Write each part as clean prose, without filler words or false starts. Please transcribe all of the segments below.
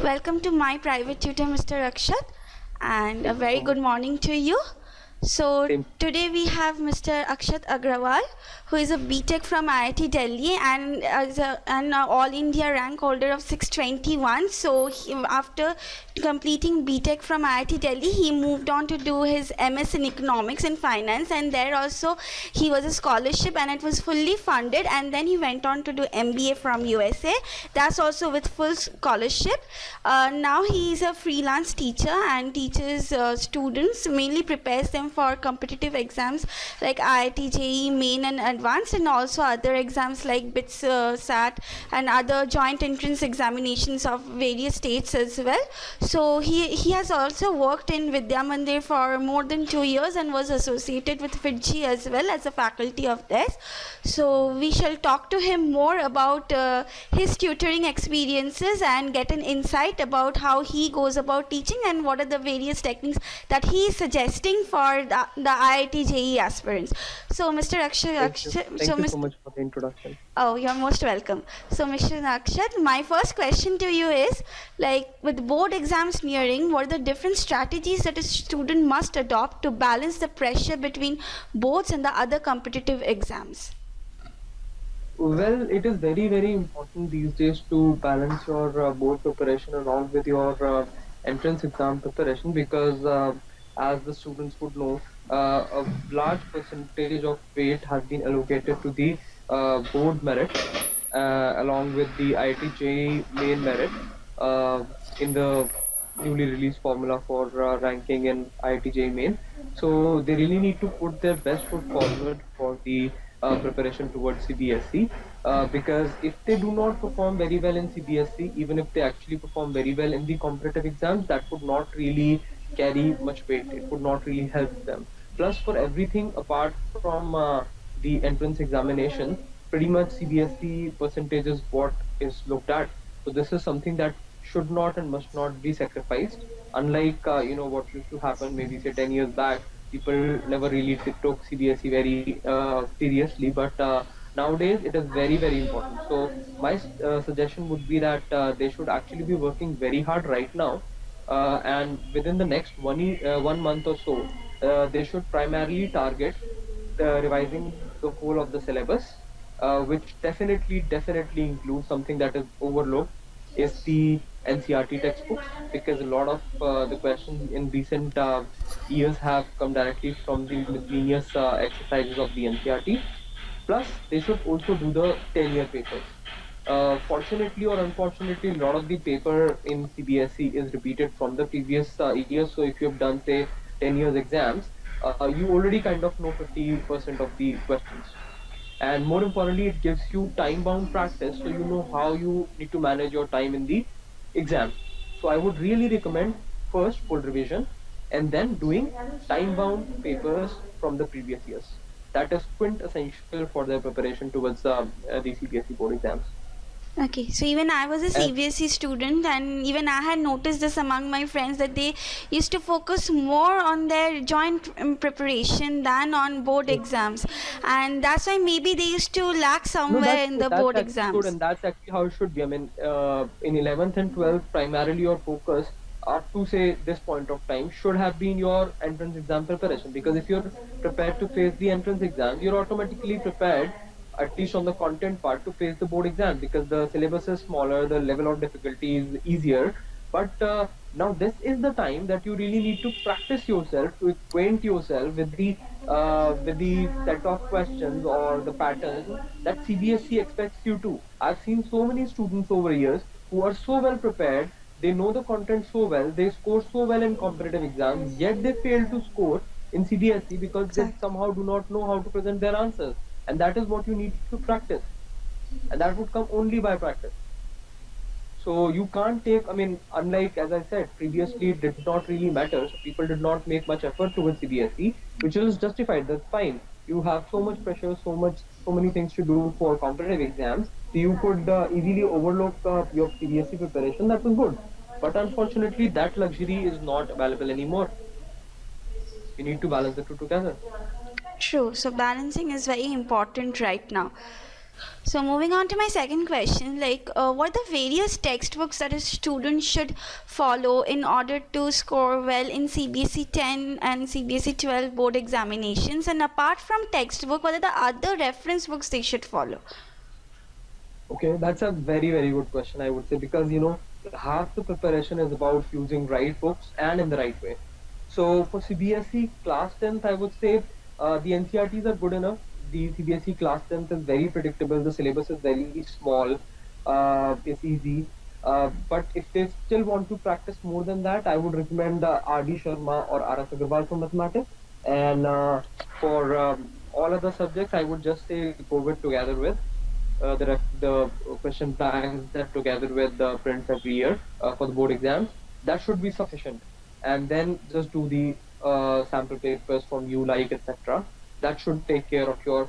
Welcome to my private tutor, Mr. Akshat, and a Thank you very so much. good morning to you. So Same. today we have Mr. Akshat Agrawal, who is a BTech from IIT Delhi and is an All India rank holder of 621. So after completing BTech from IIT Delhi, he moved on to do his MS in Economics and Finance, and there also he was a scholarship and it was fully funded. And then he went on to do MBA from USA. That's also with full scholarship. Now he is a freelance teacher and teaches students, mainly prepares them for competitive exams like IIT-JEE Main and Advanced, and also other exams like BITS, SAT, and other joint entrance examinations of various states as well. So he has also worked in Vidya Mandir for more than 2 years and was associated with FITGI as well as a faculty of theirs. So we shall talk to him more about his tutoring experiences and get an insight about how he goes about teaching and what are the various techniques that he is suggesting for the IIT JEE aspirants. So Mr. Thank you. Akshat, Thank you so much for the introduction. oh, you're most welcome. So Mr. Akshat, my first question to you is, like, with board exams nearing, what are the different strategies that a student must adopt to balance the pressure between boards and the other competitive exams? Well, it is very, very important these days to balance your board preparation along with your entrance exam preparation because, as the students would know, a large percentage of weight has been allocated to the board merit along with the IIT-JEE main merit uh, in the newly released formula for ranking in IIT-JEE main. So they really need to put their best foot forward for the preparation towards CBSE because if they do not perform very well in CBSE, even if they actually perform very well in the competitive exams, that would not really carry much weight. It would not really help them. Plus, for everything apart from the entrance examination, pretty much CBSE percentage is what is looked at. So this is something that should not and must not be sacrificed. Unlike what used to happen maybe say 10 years back, people never really took CBSE very seriously, but nowadays it is very, very important. So my suggestion would be that they should actually be working very hard right now, and within the next 1 month or so, they should primarily target revising the whole of the syllabus, which definitely includes something that is overlooked is the NCRT textbooks, because a lot of the questions in recent years have come directly from the miscellaneous exercises of the NCRT. Plus, they should also do the 10-year papers. Fortunately or unfortunately, a lot of the paper in CBSE is repeated from the previous years. So if you have done, say, 10 years exams, you already kind of know 50% of the questions. And more importantly, it gives you time-bound practice, so you know how you need to manage your time in the exam. So I would really recommend first full revision and then doing time-bound papers from the previous years. That is quintessential for their preparation towards the CBSE board exams. Okay, so even I was a And CBSE student, and even I had noticed this among my friends that they used to focus more on their joint preparation than on board exams, and that's why maybe they used to lack no, somewhere in the that's board actually good, exams. and that's actually how it should be. I mean, in 11th and 12th, primarily your focus up to say this point of time should have been your entrance exam preparation, because if you're prepared to face the entrance exam, you're automatically prepared, at least on the content part, to face the board exam because the syllabus is smaller, the level of difficulty is easier. But now this is the time that you really need to practice yourself, to acquaint yourself with the set of questions or the patterns that CBSE expects you to. I've seen so many students over years who are so well prepared, they know the content so well, they score so well in competitive exams, yet they fail to score in CBSE because they Exactly. somehow do not know how to present their answers. And that is what you need to practice. And that would come only by practice. So you can't take, I mean, unlike, as I said, previously it did not really matter. So people did not make much effort towards CBSE, which is justified. That's fine. You have so much pressure, so many things to do for competitive exams. So you could easily overlook your CBSE preparation. That was good. But unfortunately, that luxury is not available anymore. You need to balance the two together. True. So balancing is very important right now. So moving on to my second question, like what are the various textbooks that a student should follow in order to score well in CBSE 10 and CBSE 12 board examinations? And apart from textbook, what are the other reference books they should follow? Okay, that's a very, very good question, I would say, because half the preparation is about using right books and in the right way. So for CBSE class 10th, I would say the NCRTs are good enough. The CBSE class 10th is very predictable. The syllabus is very small. It's easy. But if they still want to practice more than that, I would recommend R.D. Sharma or R.S. Agarwal for mathematics. And for all other subjects, I would just say go with together with the question banks that together with the prints every year for the board exams. That should be sufficient. And then just do the sample papers from you like etc. That should take care of your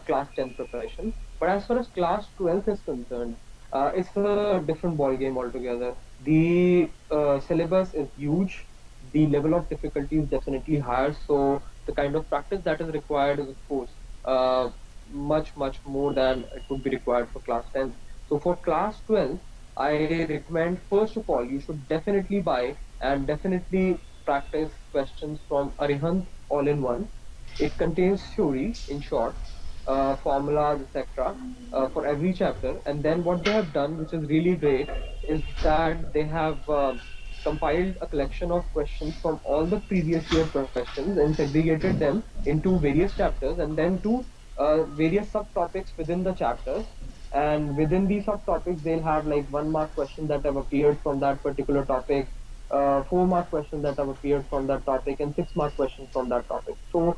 class 10 preparation. But as far as class 12 is concerned, it's a different ball game altogether. The syllabus is huge. The level of difficulty is definitely higher. So the kind of practice that is required is, of course, much more than it would be required for class 10. So for class 12, I recommend first of all you should definitely buy and definitely practice questions from Arihant all-in-one. It contains theory, in short, formulas, etc. For every chapter. And then what they have done, which is really great, is that they have compiled a collection of questions from all the previous year questions and segregated them into various chapters and then to various subtopics within the chapters. And within these subtopics, they'll have like 1 mark questions that have appeared from that particular topic, 4 mark questions that have appeared from that topic, and 6 mark questions from that topic. So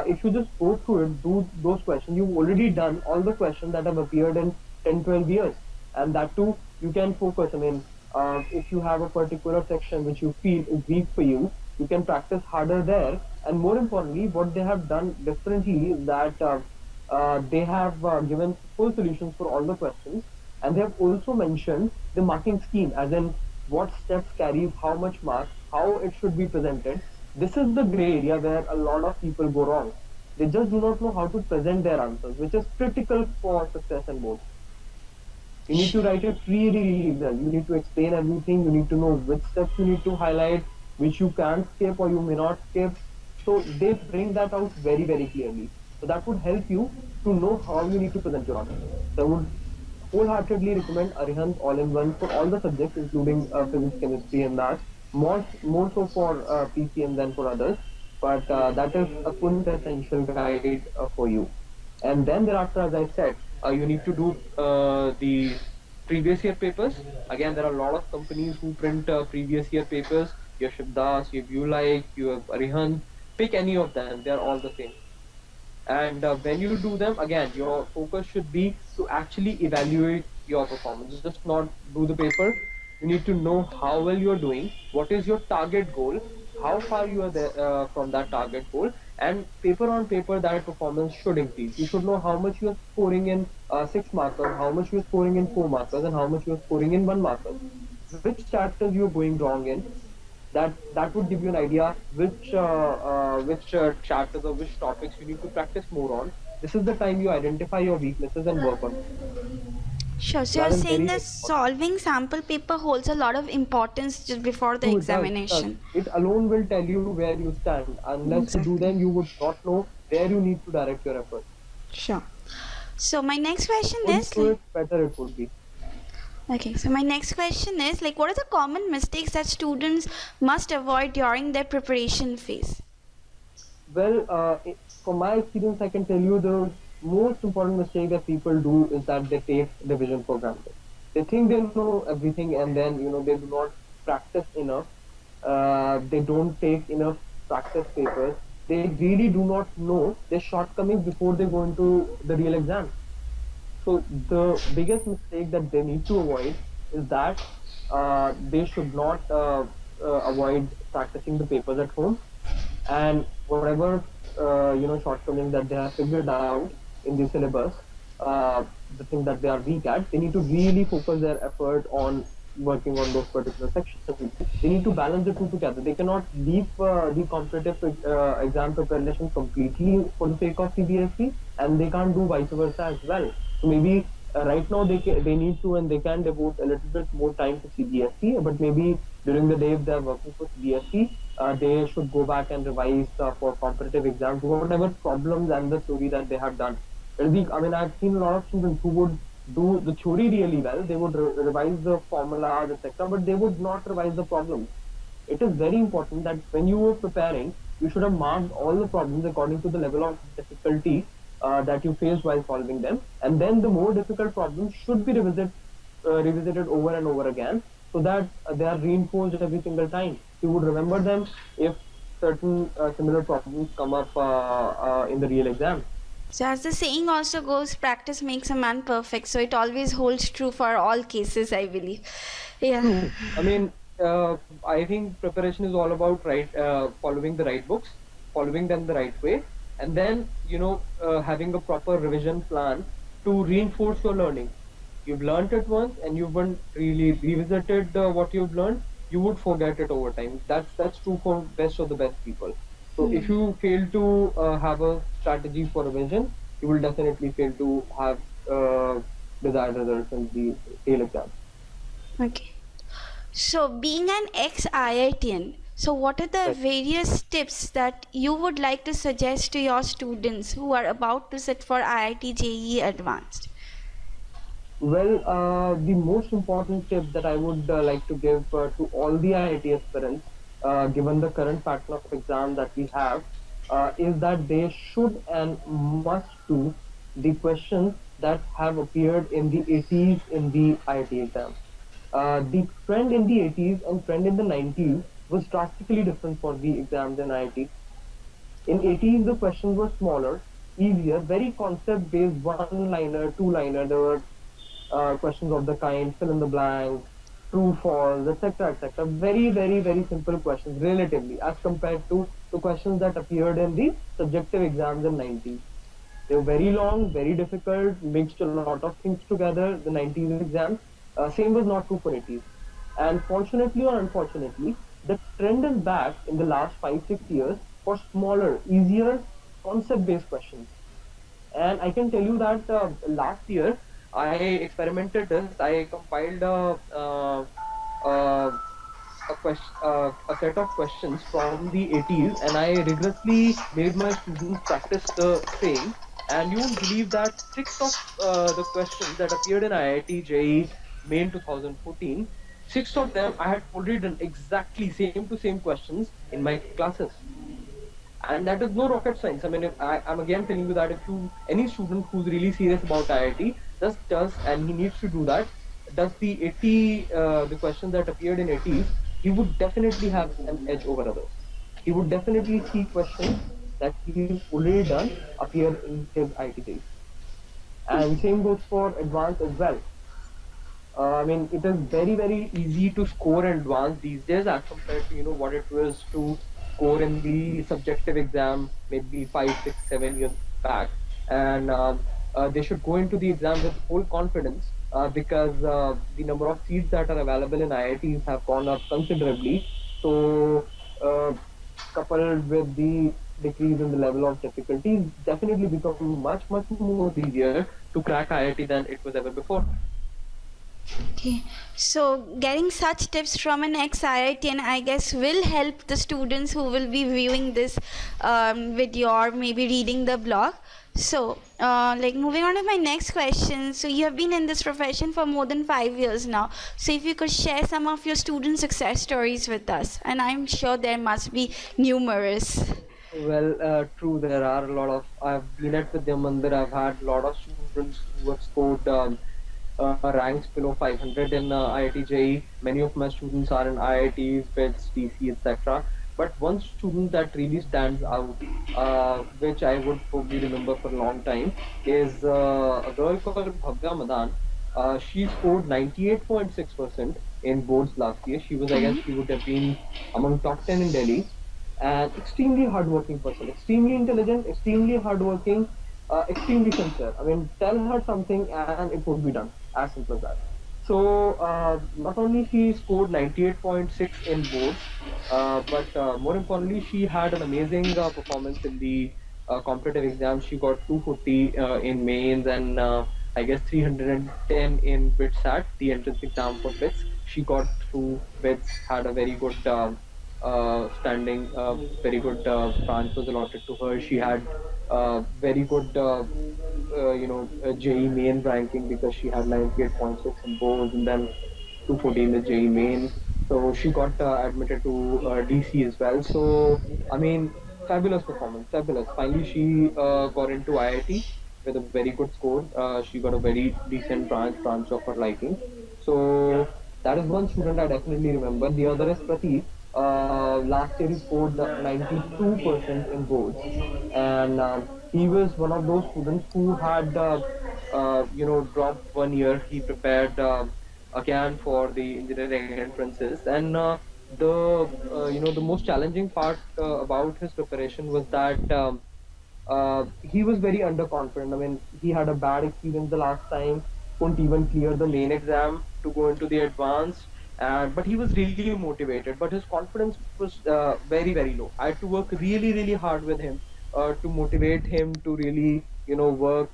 if you just go through it, do those questions, you've already done all the questions that have appeared in 10, 12 years. And that too, you can focus. I mean, if you have a particular section which you feel is weak for you can practice harder there. And more importantly, what they have done differently is that they have given full solutions for all the questions, and they have also mentioned the marking scheme, as in what steps carry how much mark, how it should be presented. This is the gray area where a lot of people go wrong. They just do not know how to present their answers, which is critical for success in both. You need to write it really well. You need to explain everything. You need to know which steps you need to highlight, which you can skip or you may not skip. So they bring that out very clearly. So that would help you to know how you need to present your answer. So I would wholeheartedly recommend Arihant all-in-one for all the subjects, including physics, chemistry, and maths. More so for PCM than for others. But that is a quintessential guide for you. And then thereafter, as I said, you need to do the previous year papers. Again, there are a lot of companies who print previous year papers. You have Shivdas, you have Ulike, you have Arihant. Pick any of them, they are all the same. And when you do them, again, your focus should be to actually evaluate your performance. Just not do the paper. You need to know how well you are doing, what is your target goal, how far you are there, from that target goal, and paper on paper that performance should increase. You should know how much you are scoring in 6 markers, how much you are scoring in 4 markers, and how much you are scoring in 1 markers. Which chapters you are going wrong in, that would give you an idea which chapters or which topics you need to practice more on. This is the time you identify your weaknesses and work on it. Sure. So you're That is saying very that important. solving sample paper holds a lot of importance just before the So it does. examination. It alone will tell you where you stand. Unless you do Exactly. them, you would not know where you need to direct your effort. Sure. So my next question More you is do like, it, better it would be. okay, so my next question is like, what are the common mistakes that students must avoid during their preparation phase? Well, from my experience, I can tell you the most important mistake that people do is that they take division for granted. They think they know everything, and then they do not practice enough. They don't take enough practice papers. They really do not know their shortcomings before they go into the real exam. So the biggest mistake that they need to avoid is that they should not avoid practicing the papers at home, and whatever shortcomings that they have figured out in the syllabus, the thing that they are weak at, they need to really focus their effort on working on those particular sections. They need to balance the two together. They cannot leave the competitive exam preparation completely for the sake of CBSE, and they can't do vice versa as well. So maybe right now they need to and they can devote a little bit more time to CBSE, but maybe during the day if they're working for CBSE, they should go back and revise for competitive exams, whatever problems and the theory that they have done. I mean, I've seen a lot of students who would do the theory really well. They would revise the formulas, etc., but they would not revise the problems. It is very important that when you were preparing, you should have marked all the problems according to the level of difficulty that you faced while solving them, and then the more difficult problems should be revisited over and over again, so that they are reinforced every single time. You would remember them if certain similar problems come up in the real exam. So, as the saying also goes, practice makes a man perfect. So, it always holds true for all cases, I believe. Yeah. True. I mean, I think preparation is all about following the right books, following them the right way, and then having a proper revision plan to reinforce your learning. You've learned it once, and you haven't really revisited what you've learned. You would forget it over time. That's true for best of the best people. So if you fail to have a strategy for revision, you will definitely fail to have desired results in the real exam. Okay. So, being an ex IITian, so what are the various tips that you would like to suggest to your students who are about to sit for IIT-JEE Advanced? Well, the most important tip that I would like to give to all the IIT aspirants, given the current pattern of exam that we have, is that they should and must do the questions that have appeared in the 80s in the IIT exam. The trend in the 80s and trend in the 90s was drastically different for the exams in IIT. In 80s, the questions were smaller, easier, very concept-based, one-liner, two-liner. There were questions of the kind, fill in the blank, true, false, etc., etc. Very, very, very simple questions, relatively, as compared to the questions that appeared in the subjective exams in 90s. They were very long, very difficult, mixed a lot of things together, the 90s exams. Same was not true for 80s. And fortunately or unfortunately, the trend is back in the last 5, 6 years for smaller, easier, concept-based questions. And I can tell you that last year I experimented this. I compiled uh, a set of questions from the 80s, and I rigorously made my students practice the same. And you won't believe that six of the questions that appeared in IIT JEE Main 2014, six of them I had already done exactly same to same questions in my classes. And that is no rocket science. I mean, I'm again telling you that if you any student who's really serious about IIT just does, and he needs to do that, does the 80 the questions that appeared in 80s, he would definitely have an edge over others. He would definitely see questions that he's already done appear in his IIT. And same goes for advanced as well. I mean, it is very, very easy to score in advanced these days as compared to what it was to score in the subjective exam maybe 5, 6, 7 years back. And they should go into the exam with full confidence because the number of seats that are available in IITs have gone up considerably. So, coupled with the decrease in the level of difficulties, definitely become much, much more easier to crack IIT than it was ever before. Okay, so getting such tips from an ex-IITian, I guess, will help the students who will be viewing this video or maybe reading the blog. So, moving on to my next question. So, you have been in this profession for more than 5 years now. So, if you could share some of your student success stories with us, and I'm sure there must be numerous. Well, true. There are a lot of. I've been at Vidya Mandir. I've had a lot of students who have scored ranks below 500 in IIT JEE. Many of my students are in IITs, BITS, DC, etc. But one student that really stands out, which I would probably remember for a long time, is a girl called Bhavya Madan. She scored 98.6% in boards last year. She was, I guess, she would have been among top 10 in Delhi. And extremely hardworking person, extremely intelligent, extremely hardworking, extremely sincere. I mean, tell her something and it would be done. As simple as that. So not only she scored 98.6 in boards, but more importantly, she had an amazing performance in the competitive exam. She got 240 in mains, and I guess 310 in BITSAT, the entrance exam for BITS. She got through BITS, had a very good standing, very good branch was allotted to her. She had very good, JEE main ranking because she had 98.6 in boards and then 214 the JEE main. So she got admitted to DC as well. So I mean, fabulous performance, fabulous. Finally, she got into IIT with a very good score. She got a very decent branch of her liking. So that is one student I definitely remember. The other is Prateek. Last year he scored 92% in boards, and he was one of those students who had dropped 1 year. He prepared again for the engineering entrances, and the most challenging part about his preparation was that he was very underconfident. I mean, he had a bad experience the last time, couldn't even clear the main exam to go into the advanced. And but he was really motivated, but his confidence was very very low. I had to work really really hard with him to motivate him to really work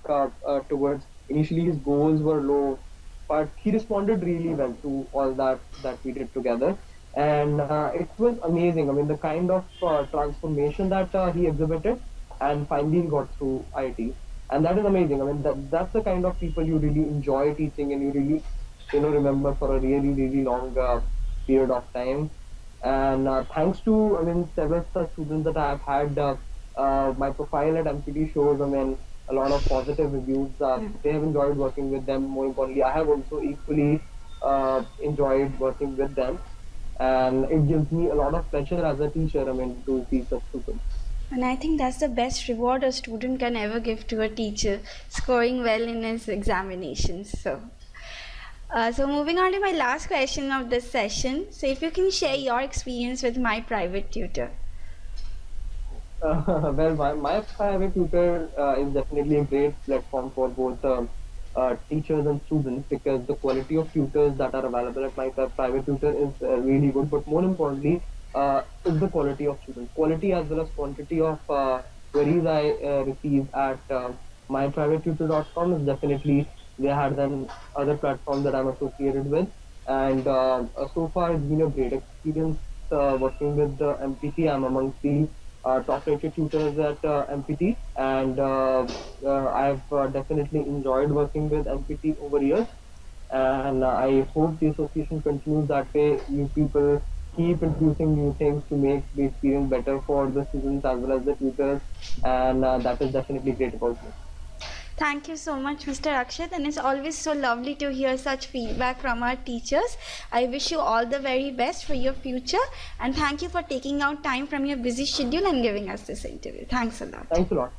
towards. Initially, his goals were low, but he responded really well to all that we did together, and it was amazing. I mean, the kind of transformation that he exhibited, and finally he got through IT, and that is amazing. I mean, that's the kind of people you really enjoy teaching, and you really remember for a really really long period of time. And thanks to, I mean, several such students that I have had, my profile at MPT shows, I mean, a lot of positive reviews. They have enjoyed working with them. More importantly, I have also equally enjoyed working with them, and it gives me a lot of pleasure as a teacher. I mean, to see such students. And I think that's the best reward a student can ever give to a teacher, scoring well in his examinations. So moving on to my last question of this session. So if you can share your experience with My Private Tutor. Well, my private tutor is definitely a great platform for both teachers and students, because the quality of tutors that are available at my private tutor is really good. But more importantly, is the quality of students, quality as well as quantity of queries I receive at myprivatetutor.com is definitely way higher than other platforms that I'm associated with. And so far, it's been a great experience working with MPT. I'm amongst the top rated tutors at MPT, and I've definitely enjoyed working with MPT over years. And I hope the association continues that way. You people keep introducing new things to make the experience better for the students as well as the tutors, and that is definitely great about me. Thank you so much, Mr. Akshat, and it's always so lovely to hear such feedback from our teachers. I wish you all the very best for your future, and thank you for taking out time from your busy schedule and giving us this interview. Thanks a lot. Thanks a lot.